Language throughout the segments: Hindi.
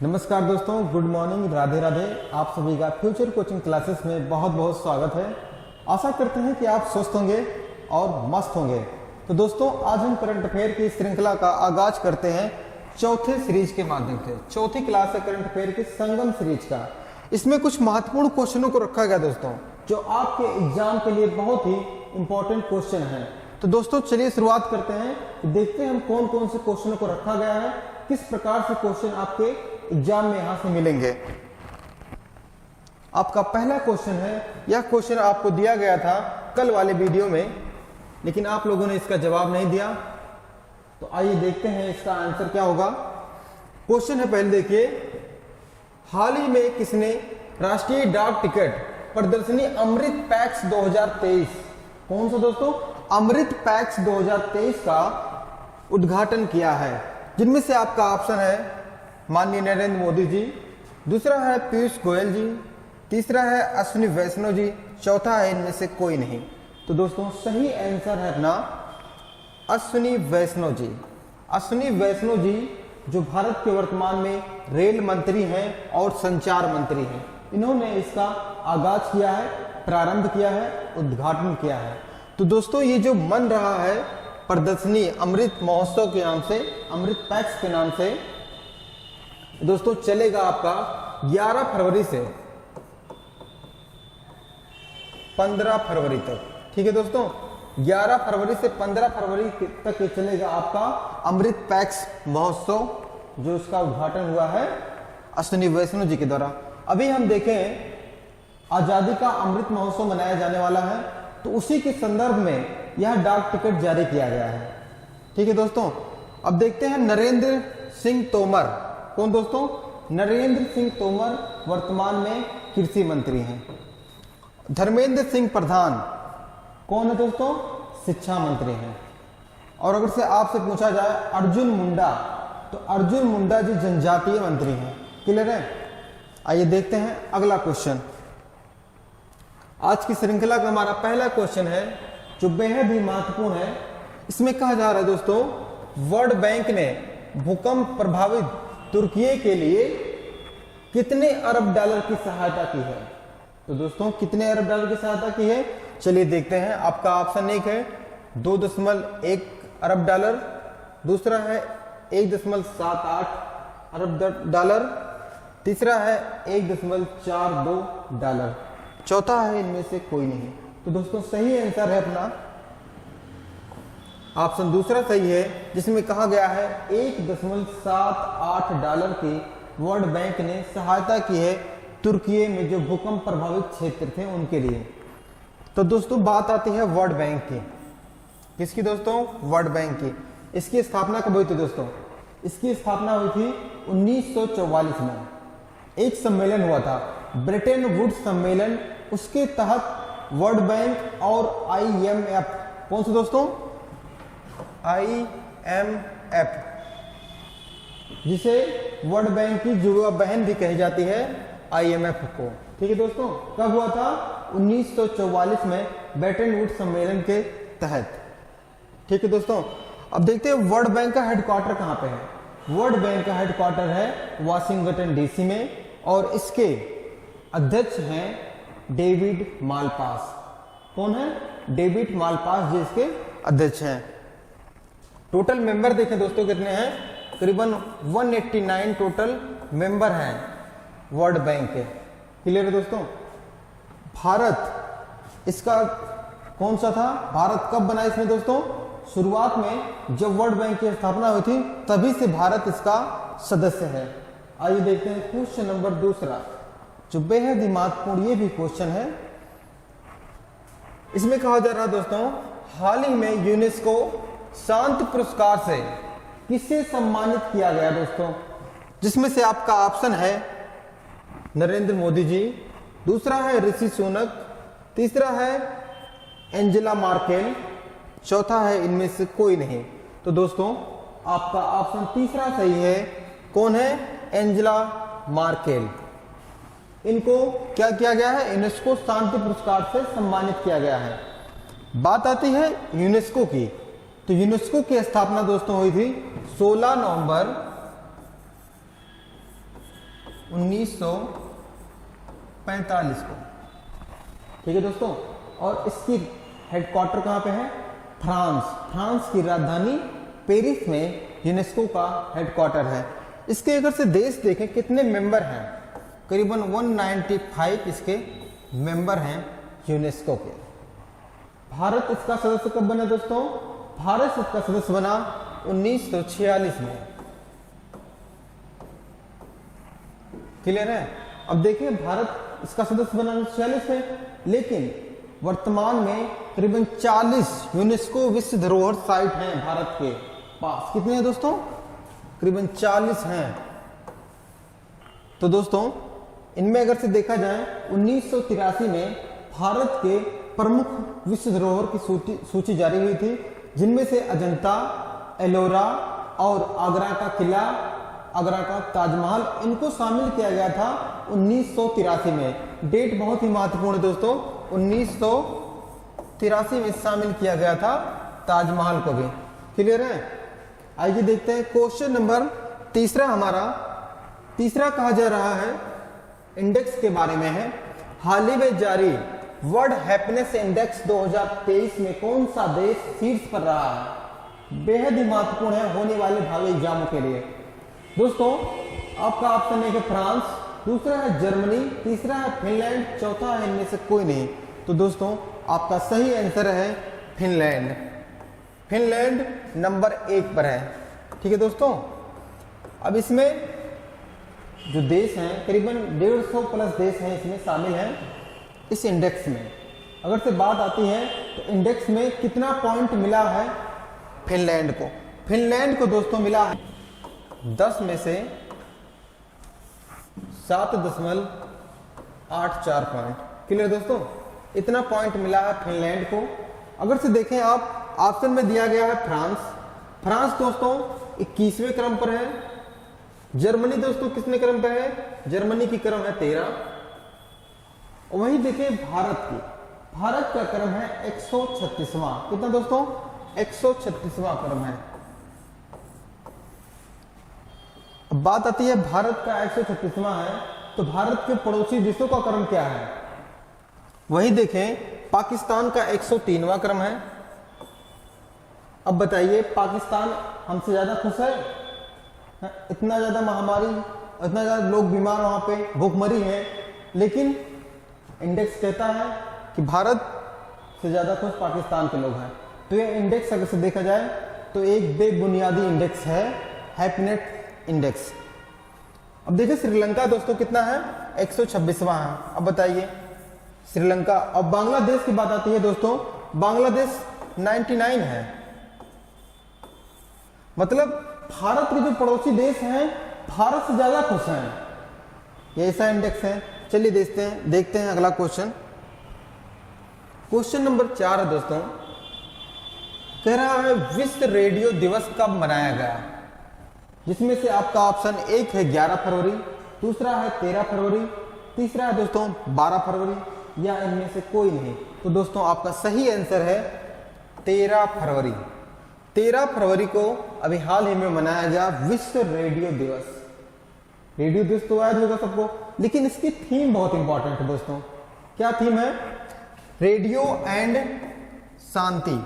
नमस्कार दोस्तों, गुड मॉर्निंग, राधे राधे। आप सभी का फ्यूचर कोचिंग क्लासेस में बहुत बहुत स्वागत है। आशा करते हैं कि आप स्वस्थ होंगे और मस्त होंगे। तो दोस्तों, आज हम करंट अफेयर की श्रृंखला का आगाज करते हैं चौथे सीरीज के माध्यम से। चौथी क्लास है करंट अफेयर की संगम सीरीज का। इसमें कुछ महत्वपूर्ण क्वेश्चनों को रखा गया दोस्तों, जो आपके एग्जाम के लिए बहुत ही इंपॉर्टेंट क्वेश्चन है। तो दोस्तों चलिए शुरुआत करते हैं, देखते हैं हम कौन कौन से क्वेश्चनों को रखा गया है, किस प्रकार से क्वेश्चन आपके एग्जाम में यहां से मिलेंगे। आपका पहला क्वेश्चन है, यह क्वेश्चन आपको दिया गया था कल वाले वीडियो में, लेकिन आप लोगों ने इसका जवाब नहीं दिया। तो आइए देखते हैं इसका आंसर क्या होगा। क्वेश्चन है, पहले देखिए, हाल ही में किसने राष्ट्रीय डाक टिकट प्रदर्शनी अमृत पैक्स 2023, कौन सा दोस्तों, अमृत पैक्स 2023 का उद्घाटन किया है? जिनमें से आपका ऑप्शन है माननीय नरेंद्र मोदी जी, दूसरा है पीयूष गोयल जी, तीसरा है अश्विनी वैष्णव जी, चौथा है इनमें से कोई नहीं। तो दोस्तों सही आंसर है अपना अश्विनी वैष्णव जी। अश्विनी वैष्णव जी जो भारत के वर्तमान में रेल मंत्री हैं और संचार मंत्री हैं, इन्होंने इसका आगाज किया है, प्रारंभ किया है, उद्घाटन किया है। तो दोस्तों ये जो बन रहा है प्रदर्शनी अमृत महोत्सव के नाम से, अमृत पैक्स के नाम से, दोस्तों चलेगा आपका 11 फरवरी से 15 फरवरी तक। ठीक है दोस्तों, 11 फरवरी से 15 फरवरी तक ये चलेगा आपका अमृत पैक्स महोत्सव, जो इसका उद्घाटन हुआ है अश्विनी वैष्णव जी के द्वारा। अभी हम देखें आजादी का अमृत महोत्सव मनाया जाने वाला है, तो उसी के संदर्भ में यह डाक टिकट जारी किया गया है। ठीक है दोस्तों, अब देखते हैं नरेंद्र सिंह तोमर, कौन दोस्तों, नरेंद्र सिंह तोमर वर्तमान में कृषि मंत्री हैं। धर्मेंद्र सिंह प्रधान कौन है दोस्तों, शिक्षा मंत्री हैं। और अगर से आपसे पूछा जाए अर्जुन मुंडा, तो अर्जुन मुंडा जी जनजातीय मंत्री हैं। क्लियर है? आइए देखते हैं अगला क्वेश्चन। आज की श्रृंखला का हमारा पहला क्वेश्चन है, जो बेहद ही महत्वपूर्ण है। इसमें कहा जा रहा है दोस्तों, वर्ल्ड बैंक ने भूकंप प्रभावित तुर्की के लिए कितने अरब डॉलर की सहायता की है? तो दोस्तों कितने अरब डॉलर की सहायता की है, चलिए देखते हैं। आपका ऑप्शन एक है 2.1 अरब डॉलर, दूसरा है 1.78 अरब डॉलर, तीसरा है 1.42 डॉलर, चौथा है इनमें से कोई नहीं। तो दोस्तों सही आंसर है अपना ऑप्शन दूसरा सही है, जिसमें कहा गया है 1.78 डॉलर की वर्ल्ड बैंक ने सहायता की है तुर्की में जो भूकंप प्रभावित क्षेत्र थे उनके लिए। तो दोस्तों बात आती है वर्ल्ड बैंक की। किसकी दोस्तों? वर्ल्ड बैंक की। इसकी स्थापना कब हुई थी दोस्तों? इसकी स्थापना हुई थी 1944 में। एक सम्मेलन हुआ था, ब्रिटेन वुड्स सम्मेलन, उसके तहत वर्ल्ड बैंक और IMF, कौन सा दोस्तों? IMF, जिसे वर्ल्ड बैंक की जुड़वा बहन भी कही जाती है, IMF को। ठीक है दोस्तों, कब हुआ था? 1944 में ब्रिटेन वुड्स सम्मेलन के तहत। ठीक है दोस्तों, अब देखते हैं वर्ल्ड बैंक का हेडक्वार्टर कहां पे है। वर्ल्ड बैंक का हेडक्वार्टर है वाशिंगटन DC में, और इसके अध्यक्ष हैं डेविड मालपास। कौन है? डेविड मालपास जी इसके अध्यक्ष हैं। टोटल मेंबर देखें दोस्तों कितने हैं, करीबन 189 टोटल मेंबर हैं वर्ल्ड बैंक के। क्लियर है दोस्तों? भारत इसका कौन सा था? भारत कब बना इसमें दोस्तों? शुरुआत में जब वर्ल्ड बैंक की स्थापना हुई थी तभी से भारत इसका सदस्य है। आइए देखते हैं क्वेश्चन नंबर दूसरा, जो बेहद ही महत्वपूर्ण, ये भी क्वेश्चन है। इसमें कहा जा रहा है दोस्तों, हाल ही में यूनेस्को शांति पुरस्कार से किसे सम्मानित किया गया दोस्तों? जिसमें से आपका ऑप्शन है नरेंद्र मोदी जी, दूसरा है ऋषि सुनक, तीसरा है एंजेला मार्केल, चौथा है इनमें से कोई नहीं। तो दोस्तों आपका ऑप्शन तीसरा सही है। कौन है? Angela Merkel. इनको क्या किया गया है? यूनेस्को शांति पुरस्कार से सम्मानित किया गया है। बात आती है यूनेस्को की, तो यूनेस्को की स्थापना दोस्तों हुई थी 16 नवंबर 1945 को। ठीक है दोस्तों, और इसकी हेडक्वार्टर कहाँ पे है? फ्रांस की राजधानी पेरिस में यूनेस्को का हेडक्वार्टर है। इसके अगर से देश देखें कितने मेंबर हैं, करीबन 195 इसके मेंबर हैं यूनेस्को के। भारत इसका सदस्य कब बना दोस्तों? भारत इसका सदस्य बना 1946 में। क्लियर है? अब देखिए भारत इसका सदस्य बना 1946 में, लेकिन वर्तमान में करीबन 40 यूनेस्को विश्व धरोहर साइट हैं भारत के पास। कितने हैं दोस्तों? करीबन 40 हैं। तो दोस्तों इनमें अगर से देखा जाए 1983 में भारत के प्रमुख विश्व धरोहर की सूची जारी हुई थी, जिनमें से अजंता, एलोरा और आगरा का किला, आगरा का ताजमहल, इनको शामिल किया गया था 1983 में। डेट बहुत ही महत्वपूर्ण है दोस्तों, 1983 में शामिल किया गया था ताजमहल को भी। क्लियर है? आइए देखते हैं क्वेश्चन नंबर तीसरा। हमारा तीसरा कहा जा रहा है इंडेक्स के बारे में है। हाल ही में जारी वर्ल्ड हैप्पीनेस इंडेक्स 2023 में कौन सा देश शीर्ष पर रहा है? बेहद ही महत्वपूर्ण है होने वाले भावी एग्जामों के लिए। दोस्तों आपका ऑप्शन है कि फ्रांस, दूसरा है जर्मनी, तीसरा है फिनलैंड, चौथा है इनमें से कोई नहीं। तो दोस्तों आपका सही आंसर है फिनलैंड। फिनलैंड नंबर 1 पर है। ठीक है दोस्तों, अब इसमें जो देश हैं करीबन 150 प्लस देश हैं इसमें शामिल हैं इस इंडेक्स में। अगर से बात आती है तो इंडेक्स में कितना पॉइंट मिला है फिनलैंड को? फिनलैंड को दोस्तों मिला है 10 में से 7.84 पॉइंट। क्लियर दोस्तों, इतना पॉइंट मिला है फिनलैंड को। अगर से देखें आप ऑप्शन में दिया गया है फ्रांस। फ्रांस दोस्तों 21वें क्रम पर है। जर्मनी दोस्तों कितने क्रम पर है? जर्मनी की क्रम है 13। वहीं देखिए भारत का क्रम है 136वां। कितना दोस्तों? 136वां क्रम है। अब बात आती है भारत का 136वां है, तो भारत के पड़ोसी देशों का क्रम क्या है? वहीं देखें पाकिस्तान का 103वां क्रम है। अब बताइए पाकिस्तान हमसे ज्यादा खुश है? इतना ज्यादा महामारी, इतना ज्यादा लोग बीमार वहां पे भूखमरी है, लेकिन इंडेक्स कहता है कि भारत से ज्यादा खुश पाकिस्तान के लोग हैं। तो ये इंडेक्स अगर से देखा जाए तो एक बेबुनियादी इंडेक्स है, हैप्पीनेस इंडेक्स। अब देखिए श्रीलंका दोस्तों कितना है? 126वां है। अब बताइए श्रीलंका। अब बांग्लादेश की बात आती है दोस्तों, बांग्लादेश 99 है। मतलब भारत के जो पड़ोसी देश हैं भारत से ज्यादा खुश हैं, ये ऐसा इंडेक्स है। चलिए देखते हैं अगला क्वेश्चन। क्वेश्चन नंबर 4 है दोस्तों, कह रहा है विश्व रेडियो दिवस कब मनाया गया? जिसमें से आपका ऑप्शन 1 है 11 फरवरी, दूसरा है 13 फरवरी, तीसरा है दोस्तों 12 फरवरी, या इनमें से कोई नहीं। तो दोस्तों आपका सही आंसर है 13 फरवरी। 13 फरवरी को अभी हाल ही में मनाया गया विश्व रेडियो दिवस। रेडियो दिवस तो याद होगा सबको, लेकिन इसकी थीम बहुत इंपॉर्टेंट है दोस्तों। क्या थीम है? रेडियो एंड शांति।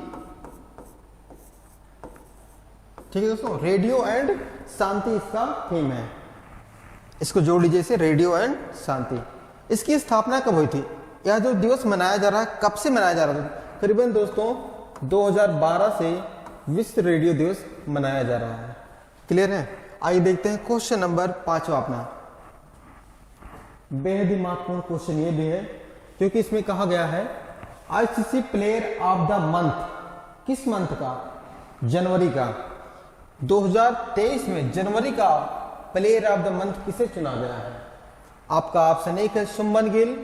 ठीक है दोस्तों, रेडियो एंड शांति इसका थीम है। इसको जोड़ लीजिए इसे, रेडियो एंड शांति। इसकी स्थापना कब हुई थी? यह जो दिवस मनाया जा रहा है कब से मनाया जा रहा था? करीबन दोस्तों 2012 से विश्व रेडियो दिवस मनाया जा रहा है। क्लियर है? आइए देखते हैं क्वेश्चन नंबर 5 अपना। बेहद ही महत्वपूर्ण क्वेश्चन ये भी है क्योंकि इसमें कहा गया है ICC player of the month किस मंथ का? जनवरी का। 2023 में जनवरी का प्लेयर ऑफ द मंथ किसे चुना गया है? आपका ऑप्शन 1 है शुभमन गिल,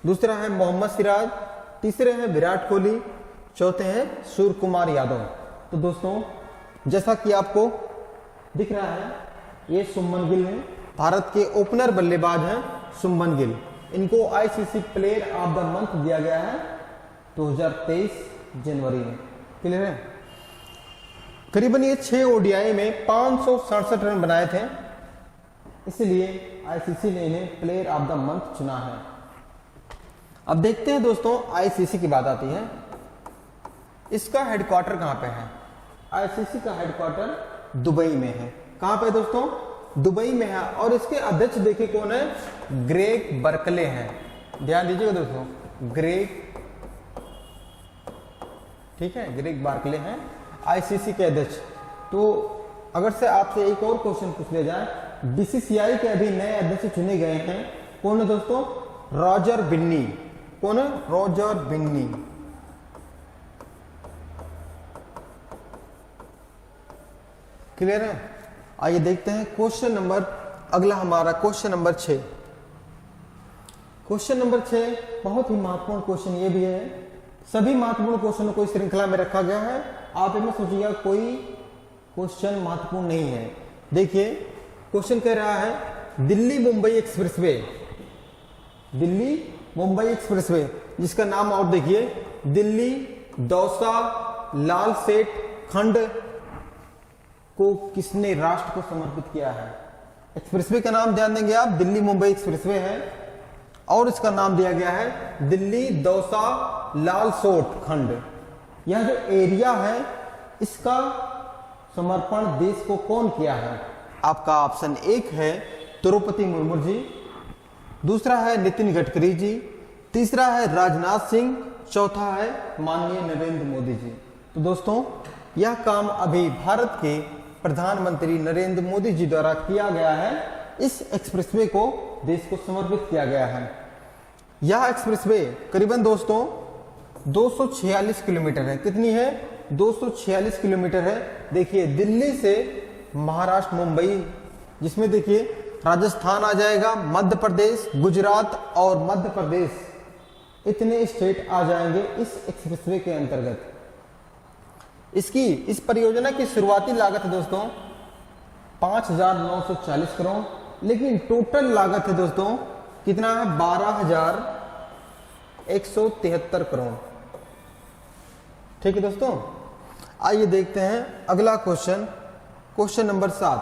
दूसरा है मोहम्मद सिराज, तीसरे हैं विराट कोहली, चौथे हैं सूर्य कुमार यादव। तो दोस्तों जैसा कि आपको दिख रहा है ये शुभमन गिल है, भारत के ओपनर बल्लेबाज हैं शुभमन गिल। इनको ICC player of the month दिया गया है 2023 जनवरी में। क्लियर है? करीबन ये 6 ओडीआई में 567 रन बनाए थे, इसलिए आईसीसी ने इन्हें प्लेयर ऑफ द मंथ चुना है। अब देखते हैं दोस्तों, आईसीसी की बात आती है, इसका हेडक्वार्टर कहां पे है? आईसीसी का हेडक्वार्टर दुबई में है। कहां पे दोस्तों? दुबई में है। और इसके अध्यक्ष देखिए कौन है? ग्रेग बर्कले हैं। ध्यान दीजिएगा दोस्तों, ग्रेग, ठीक है, ग्रेग बार्कले हैं आईसीसी के अध्यक्ष। तो अगर से आपसे एक और क्वेश्चन पूछ लिया जाए, बीसीसीआई के अभी नए अध्यक्ष चुने गए हैं, कौन है दोस्तों? रॉजर बिन्नी। कौन है? रॉजर बिन्नी। क्लियर है? आइए देखते हैं क्वेश्चन नंबर, अगला हमारा क्वेश्चन नंबर 6। क्वेश्चन नंबर 6 बहुत ही महत्वपूर्ण क्वेश्चन ये भी है। सभी महत्वपूर्ण क्वेश्चनों को इस श्रृंखला में रखा गया है। आप इनमें सोचिएगा कोई क्वेश्चन महत्वपूर्ण नहीं है। देखिए क्वेश्चन कह रहा है दिल्ली मुंबई एक्सप्रेसवे, दिल्ली मुंबई एक्सप्रेसवे जिसका नाम और देखिए, दिल्ली दौसा लाल सेठ खंड को किसने राष्ट्र को समर्पित किया है? एक्सप्रेसवे का नाम ध्यान देंगे आप, दिल्ली मुंबई एक्सप्रेसवे है और इसका नाम दिया गया है दिल्ली दौसा लाल सोट खंड। यह जो एरिया है इसका समर्पण देश को कौन किया है? आपका ऑप्शन 1 है द्रौपदी मुर्मू जी, दूसरा है नितिन गडकरी जी, तीसरा है राजनाथ सिंह, चौथा है माननीय नरेंद्र मोदी जी। तो दोस्तों यह काम अभी भारत के प्रधानमंत्री नरेंद्र मोदी जी द्वारा किया गया है। इस एक्सप्रेसवे को देश को समर्पित किया गया है। यह एक्सप्रेसवे करीबन दोस्तों 246 किलोमीटर है। कितनी है? 246 किलोमीटर है। देखिए दिल्ली से महाराष्ट्र मुंबई, जिसमें देखिए राजस्थान आ जाएगा, मध्य प्रदेश, गुजरात और मध्य प्रदेश, इतने स्टेट आ जाएंगे इस एक्सप्रेसवे के अंतर्गत। इसकी इस परियोजना की शुरुआती लागत है दोस्तों 5,940 करोड़, लेकिन टोटल लागत है दोस्तों कितना है? 12,173 करोड़। ठीक है दोस्तों, आइए देखते हैं अगला क्वेश्चन, क्वेश्चन नंबर 7।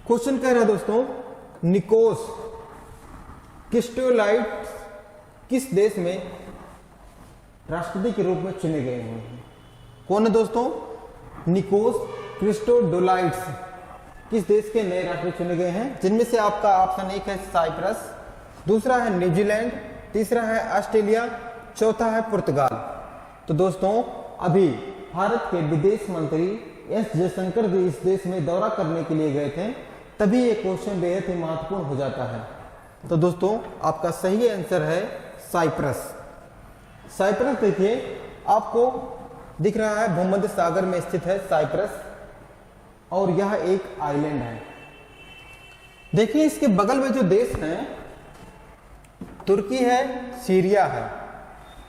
क्वेश्चन कह रहा है दोस्तों निकोस क्रिस्टोलाइट्स किस देश में राष्ट्रपति के रूप में चुने गए हैं? कौन है दोस्तों? निकोस क्रिस्टोडोलाइट्स किस देश के नए राष्ट्रपति चुने गए हैं? जिनमें से आपका ऑप्शन 1 है साइप्रस, दूसरा है न्यूजीलैंड, तीसरा है ऑस्ट्रेलिया, चौथा है पुर्तगाल। तो दोस्तों अभी भारत के विदेश मंत्री एस जयशंकर जी इस देश में दौरा करने के लिए गए थे, तभी ये क्वेश्चन बेहद ही महत्वपूर्ण हो जाता है। तो दोस्तों आपका सही आंसर है साइप्रस। साइप्रस देखिए आपको दिख रहा है, भूमध्य सागर में स्थित है साइप्रस और यह एक आइलैंड है। देखिए इसके बगल में जो देश है तुर्की है, सीरिया है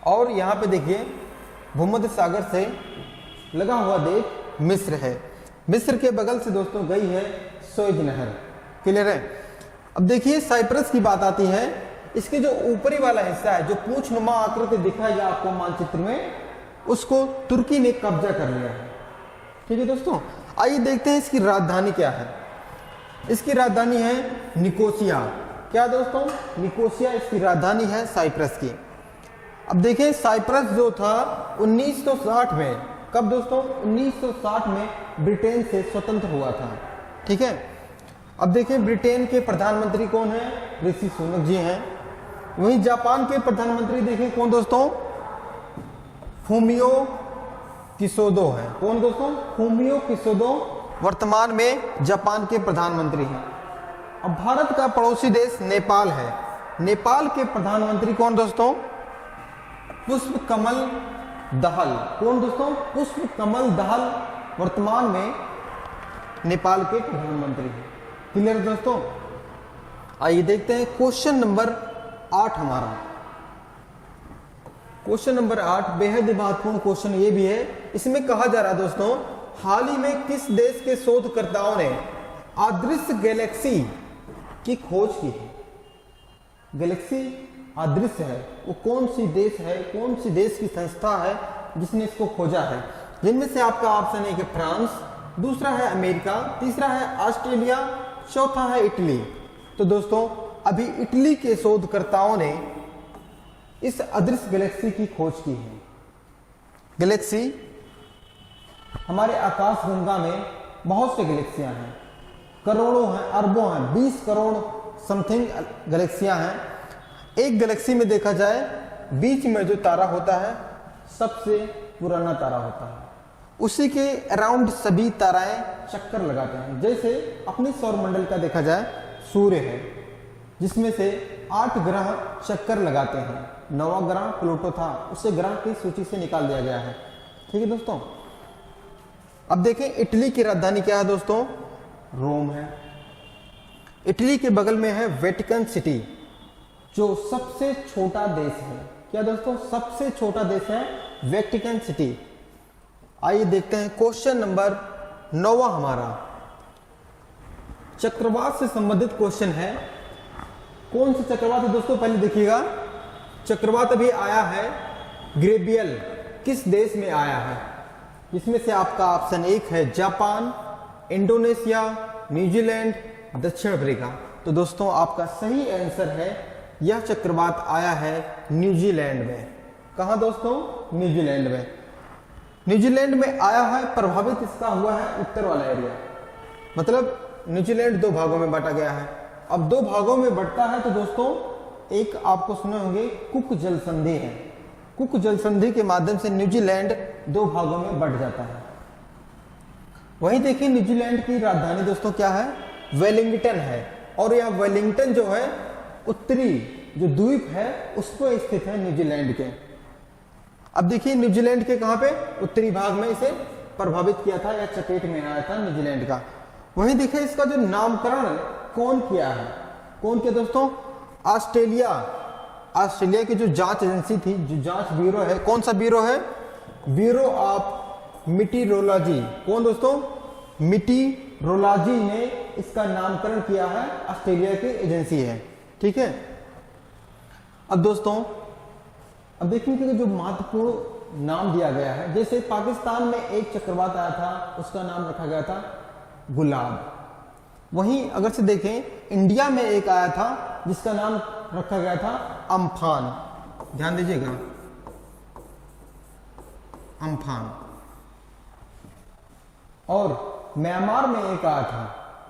और यहां पे देखिए भूमध्य सागर से लगा हुआ देश मिस्र है। मिस्र के बगल से दोस्तों गई है सुएज नहर। क्लियर है? अब देखिए साइप्रस की बात आती है, इसके जो ऊपरी वाला हिस्सा है, जो पूंछनुमा आकृति दिखाएगा आपको मानचित्र में, उसको तुर्की ने कब्जा कर लिया है। ठीक है दोस्तों, आइए देखते हैं इसकी राजधानी क्या है। इसकी राजधानी है निकोसिया। क्या दोस्तों? निकोसिया इसकी राजधानी है साइप्रस की। अब देखिए साइप्रस जो था 1960 में, कब दोस्तों? 1960 में ब्रिटेन से स्वतंत्र हुआ था। ठीक है, अब देखिए ब्रिटेन के प्रधानमंत्री कौन है? ऋषि सुनक जी हैं। वहीं जापान के प्रधानमंत्री देखें कौन दोस्तों? फूमियो किसोदो है। कौन दोस्तों? फूमियो किसोदो वर्तमान में जापान के प्रधानमंत्री हैं। अब भारत का पड़ोसी देश नेपाल है। नेपाल के प्रधानमंत्री कौन दोस्तों? पुष्प कमल दहल। कौन दोस्तों? पुष्प कमल दहल वर्तमान में नेपाल के प्रधानमंत्री हैं। क्लियर दोस्तों? आइए देखते हैं क्वेश्चन नंबर 8 हमारा। क्वेश्चन नंबर 8 बेहद महत्वपूर्ण क्वेश्चन ये भी है। इसमें कहा जा रहा है दोस्तों, हाल ही में किस देश के शोधकर्ताओं ने अदृश्य गैलेक्सी की खोज की है? गैलेक्सी अदृश्य है, वो कौन सी देश है, कौन सी देश की संस्था है जिसने इसको खोजा है? जिनमें से आपका ऑप्शन 1 है फ्रांस, दूसरा है अमेरिका, तीसरा है ऑस्ट्रेलिया, चौथा है इटली। तो दोस्तों अभी इटली के शोधकर्ताओं ने इस अदृश्य गैलेक्सी की खोज की है। गैलेक्सी हमारे आकाश गंगा में बहुत से गैलेक्सियां हैं, करोड़ों हैं, अरबों हैं, 20 करोड़ समथिंग गैलेक्सियां हैं। एक गैलेक्सी में देखा जाए बीच में जो तारा होता है सबसे पुराना तारा होता है, उसी के अराउंड सभी ताराएं चक्कर लगाते हैं। जैसे अपने सौर मंडल का देखा जाए सूर्य है, जिसमें से 8 ग्रह चक्कर लगाते हैं। 9वां ग्रह प्लूटो था, उसे ग्रह की सूची से निकाल दिया गया है। ठीक है दोस्तों, अब देखें इटली की राजधानी क्या है दोस्तों, रोम है। इटली के बगल में है वेटिकन सिटी, जो सबसे छोटा देश है। क्या दोस्तों, सबसे छोटा देश है वेटिकन सिटी। आइए देखते हैं क्वेश्चन नंबर 9 हमारा चक्रवात से संबंधित क्वेश्चन है। कौन सा चक्रवात है दोस्तों, पहले देखिएगा। चक्रवात अभी आया है ग्रेबियल, किस देश में आया है? इसमें से आपका ऑप्शन 1 है जापान, इंडोनेशिया, न्यूजीलैंड, दक्षिण अफ्रीका। तो दोस्तों आपका सही आंसर है, यह चक्रवात आया है न्यूजीलैंड में। कहां दोस्तों, न्यूजीलैंड में। न्यूजीलैंड में आया है, प्रभावित इसका हुआ है उत्तर वाला एरिया। मतलब न्यूजीलैंड 2 भागों में बांटा गया है। अब 2 भागों में बढ़ता है तो दोस्तों एक आपको सुने होंगे कुक जल संधि है। कुक जल संधि के माध्यम से न्यूजीलैंड 2 भागों में बढ़ जाता है। वहीं देखिए न्यूजीलैंड की राजधानी दोस्तों क्या है, वेलिंगटन है। और यह वेलिंगटन जो है उत्तरी जो द्वीप है उस पर स्थित है न्यूजीलैंड के। अब देखिए न्यूजीलैंड के कहां पे, उत्तरी भाग में इसे प्रभावित किया था या चपेट में आया था न्यूजीलैंड का। वहीं देखिए इसका जो नामकरण कौन किया है, कौन किया दोस्तों, ऑस्ट्रेलिया की जो जांच एजेंसी थी, जो जांच ब्यूरो है, कौन सा ब्यूरो है, ब्यूरो ऑफ मीटीरोलॉजी। कौन दोस्तों, मीटीरोलॉजी ने इसका नामकरण किया है, ऑस्ट्रेलिया की एजेंसी है। ठीक है, अब दोस्तों अब देखिए कि जो महत्वपूर्ण नाम दिया गया है, जैसे पाकिस्तान में एक चक्रवात आया था, उसका नाम रखा गया था गुलाब। वहीं अगर से देखें इंडिया में एक आया था जिसका नाम रखा गया था अम्फान। ध्यान दीजिएगा, अम्फान। और म्यांमार में एक आया था,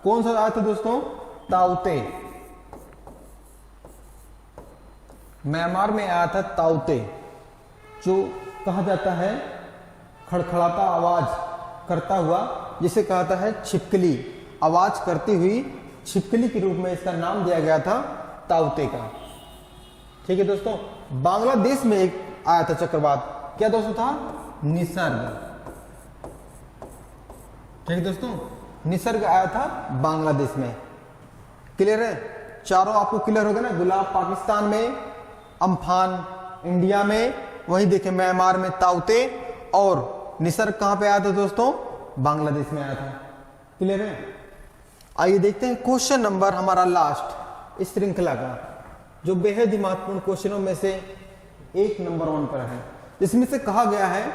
कौन सा आया था दोस्तों, ताउते। म्यांमार में आया था ताउते, जो कहा जाता है खड़खड़ाता आवाज करता हुआ, जिसे कहता है छिपकली, आवाज करती हुई छिपकली के रूप में इसका नाम दिया गया था ताउते का। ठीक है दोस्तों, बांग्लादेश में एक आया था चक्रवात, क्या दोस्तों था, निसर्ग। ठीक है दोस्तों, निसर्ग आया था बांग्लादेश में। क्लियर है, चारों आपको क्लियर हो गया ना। गुलाब पाकिस्तान में, अम्फान इंडिया में, वहीं देखें म्यांमार में ताउते, और निसर्ग कहां पे आया था दोस्तों, बांग्लादेश में आया था। क्लियर है, आइए देखते हैं क्वेश्चन नंबर हमारा लास्ट इस श्रृंखला का, जो बेहद ही महत्वपूर्ण क्वेश्चनों में से 1 नंबर 1 पर है। इसमें से कहा गया है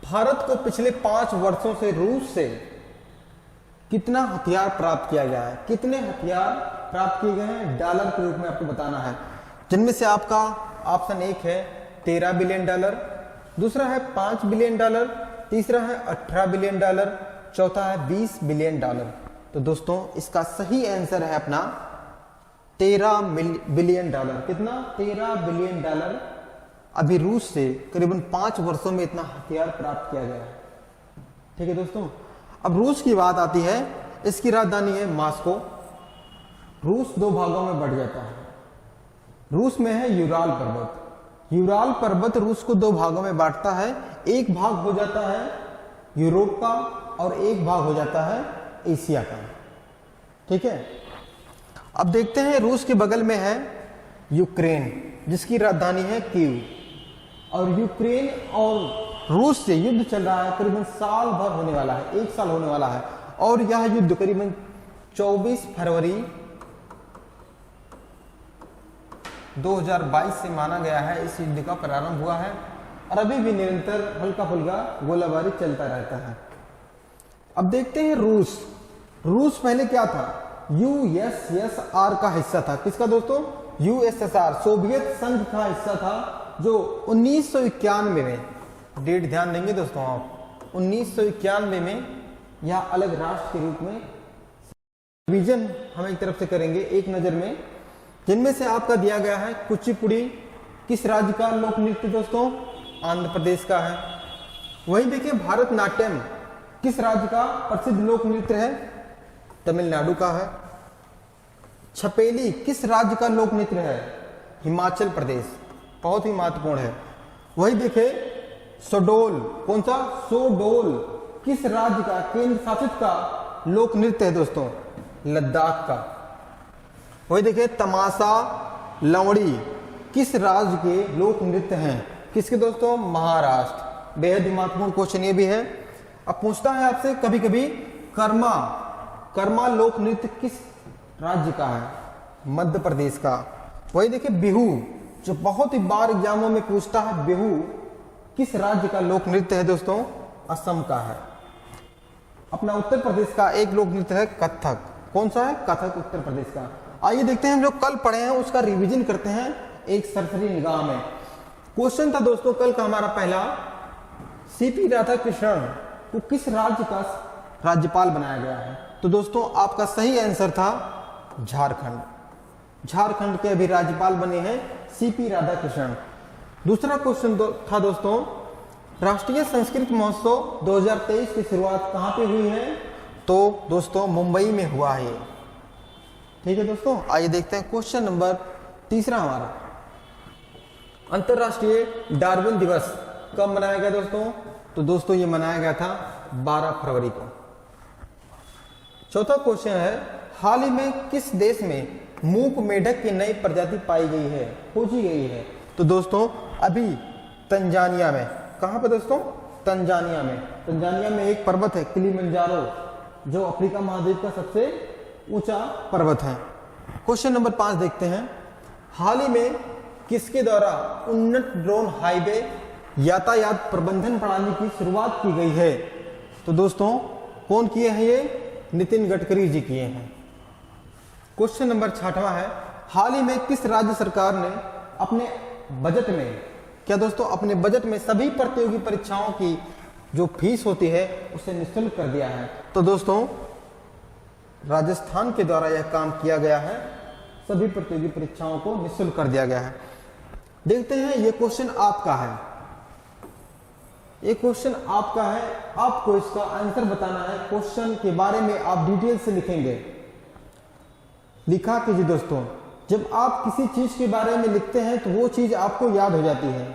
भारत को पिछले 5 वर्षों से रूस से कितना हथियार प्राप्त किया गया है। कितने हथियार प्राप्त किए गए हैं डॉलर के रूप में आपको बताना है, जिनमें से आपका ऑप्शन 1 है 13 बिलियन डॉलर, दूसरा है 5 बिलियन डॉलर, तीसरा है 18 बिलियन डॉलर, चौथा है 20 बिलियन डॉलर। तो दोस्तों इसका सही आंसर है अपना 13 बिलियन डॉलर। कितना, 13 बिलियन डॉलर अभी रूस से करीबन 5 वर्षों में इतना हथियार प्राप्त किया गया है। ठीक है दोस्तों, अब रूस की बात आती है, इसकी राजधानी है मॉस्को। रूस 2 भागों में बढ़ जाता है। रूस में है यूराल पर्वत। यूराल पर्वत रूस को 2 भागों में बांटता है, एक भाग हो जाता है यूरोप का और एक भाग हो जाता है एशिया का। ठीक है, अब देखते हैं रूस के बगल में है यूक्रेन, जिसकी राजधानी है कीव। और यूक्रेन और रूस से युद्ध चल रहा है, करीबन साल भर होने वाला है, 1 साल होने वाला है। और यह युद्ध करीबन 24 फरवरी 2022 से माना गया है इस युद्ध का प्रारंभ हुआ है, और अभी भी निरंतर हल्का फुल्का गोलाबारी चलता रहता है। अब देखते हैं रूस। रूस पहले क्या था, यूएसएसआर का हिस्सा था। किसका दोस्तों? यूएसएसआर, सोवियत संघ का हिस्सा था, जो 1991 में, डेट ध्यान देंगे दोस्तों आप, 1991 में यह अलग राष्ट्र के रूप में रिवीजन हम एक तरफ से करेंगे एक नजर में, जिनमें से आपका दिया गया है कुचिपुड़ी किस राज्य का लोक नृत्य दोस्तों? आंध्र प्रदेश का है। वही देखिए भारतनाट्यम किस राज्य का प्रसिद्ध लोक नृत्य है? तमिलनाडु का है। छपेली किस राज्य का लोक नृत्य है? हिमाचल प्रदेश, बहुत ही महत्वपूर्ण है। वही देखिए सोडोल, कौन सा? सोडोल किस राज्य का, केंद्र शासित का लोक नृत्य है दोस्तों? लद्दाख का। वही देखिए तमाशा लवड़ी किस राज्य के लोक नृत्य हैं? किसके दोस्तों? महाराष्ट्र। बेहद ही महत्वपूर्ण क्वेश्चन ये भी है। अब पूछता है आपसे कभी कभी कर्मा, कर्मा लोक नृत्य किस राज्य का है? मध्य प्रदेश का। वही देखिए बिहू, जो बहुत ही बार एग्जामों में पूछता है, बिहू किस राज्य का लोक नृत्य है दोस्तों? असम का है। अपना उत्तर प्रदेश का एक लोक नृत्य है कथक। कौन सा है? कथक, उत्तर प्रदेश का। आइए देखते हैं, जो कल पढ़े हैं उसका रिवीजन करते हैं एक सरसरी निगाह में। क्वेश्चन था दोस्तों कल का हमारा पहला, सीपी राधाकृष्णन को किस राज्य का राज्यपाल बनाया गया है? तो दोस्तों आपका सही आंसर था झारखंड। झारखंड के अभी राज्यपाल बने हैं सीपी राधाकृष्णन। दूसरा क्वेश्चन था दोस्तों, राष्ट्रीय संस्कृत महोत्सव 2023 की शुरुआत कहां पे हुई है? तो दोस्तों मुंबई में हुआ है। ठीक है दोस्तों, आइए देखते हैं क्वेश्चन नंबर तीसरा हमारा, अंतरराष्ट्रीय डार्विन दिवस कब मनाया गया दोस्तों? तो दोस्तों ये मनाया गया था 12 फरवरी को। चौथा क्वेश्चन है, हाल ही में किस देश में मूक मेढक की नई प्रजाति पाई गई है, खोजी गई है? तो दोस्तों अभी तंजानिया में। कहां पे दोस्तों? तंजानिया में। तंजानिया में एक पर्वत है किलिमंजारो, जो अफ्रीका महाद्वीप का सबसे ऊंचा पर्वत है। क्वेश्चन नंबर 5 देखते हैं, हाल ही में किसके द्वारा उन्नत ड्रोन हाईवे यातायात प्रबंधन प्रणाली की शुरुआत की गई है? तो दोस्तों कौन किए हैं ये? नितिन गडकरी जी किए हैं। क्वेश्चन नंबर 6वां है, हाल ही में किस राज्य सरकार ने अपने बजट में, क्या दोस्तों, अपने बजट में सभी प्रतियोगी परीक्षाओं की जो फीस होती है उसे निःशुल्क कर दिया है? तो दोस्तों राजस्थान के द्वारा यह काम किया गया है, सभी प्रतियोगी परीक्षाओं को निःशुल्क कर दिया गया है। देखते हैं, ये क्वेश्चन आपका है, ये क्वेश्चन आपका है, आपको इसका आंसर बताना है। क्वेश्चन के बारे में आप डिटेल से लिखेंगे। लिखा कीजिए दोस्तों, जब आप किसी चीज के बारे में लिखते हैं तो वो चीज आपको याद हो जाती है,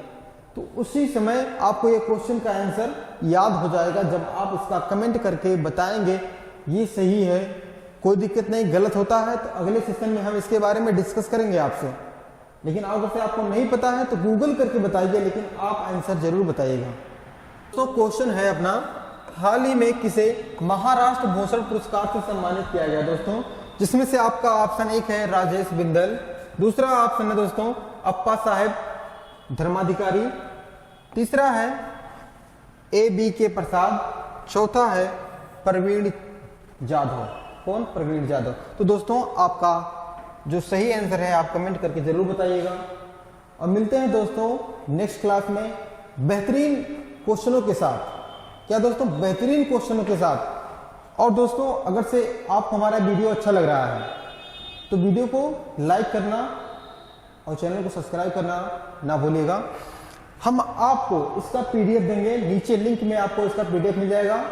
तो उसी समय आपको ये क्वेश्चन का आंसर याद हो जाएगा जब आप इसका कमेंट करके बताएंगे ये सही है। कोई दिक्कत नहीं, गलत होता है तो अगले सेशन में हम इसके बारे में डिस्कस करेंगे आपसे। लेकिन अगर से आपको नहीं पता है तो गूगल करके बताइए, लेकिन आप आंसर जरूर बताइएगा। तो क्वेश्चन है अपना, हाल ही में किसे महाराष्ट्र भूषण पुरस्कार से सम्मानित किया गया दोस्तों? जिसमें से आपका ऑप्शन 1 है राजेश बिंदल, दूसरा ऑप्शन है दोस्तों अप्पा साहेब धर्माधिकारी, तीसरा है A.B.K. प्रसाद, चौथा है प्रवीण जाधव। कौन? प्रवीण जाधव। तो दोस्तों आपका जो सही आंसर है आप कमेंट करके जरूर बताइएगा। और मिलते हैं दोस्तों नेक्स्ट क्लास में बेहतरीन क्वेश्चनों के साथ। क्या दोस्तों? बेहतरीन क्वेश्चनों के साथ। और दोस्तों अगर से आपको हमारा वीडियो अच्छा लग रहा है तो वीडियो को लाइक करना और चैनल को सब्सक्राइब करना ना भूलिएगा। हम आपको इसका PDF देंगे, नीचे लिंक में आपको इसका PDF मिल जाएगा,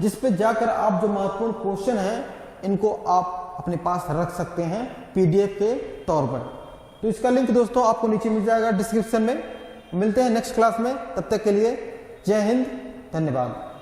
जिस पे जाकर आप जो महत्वपूर्ण क्वेश्चन हैं इनको आप अपने पास रख सकते हैं PDF के तौर पर। तो इसका लिंक दोस्तों आपको नीचे मिल जाएगा डिस्क्रिप्शन में। मिलते हैं नेक्स्ट क्लास में, तब तक के लिए जय हिंद, धन्यवाद।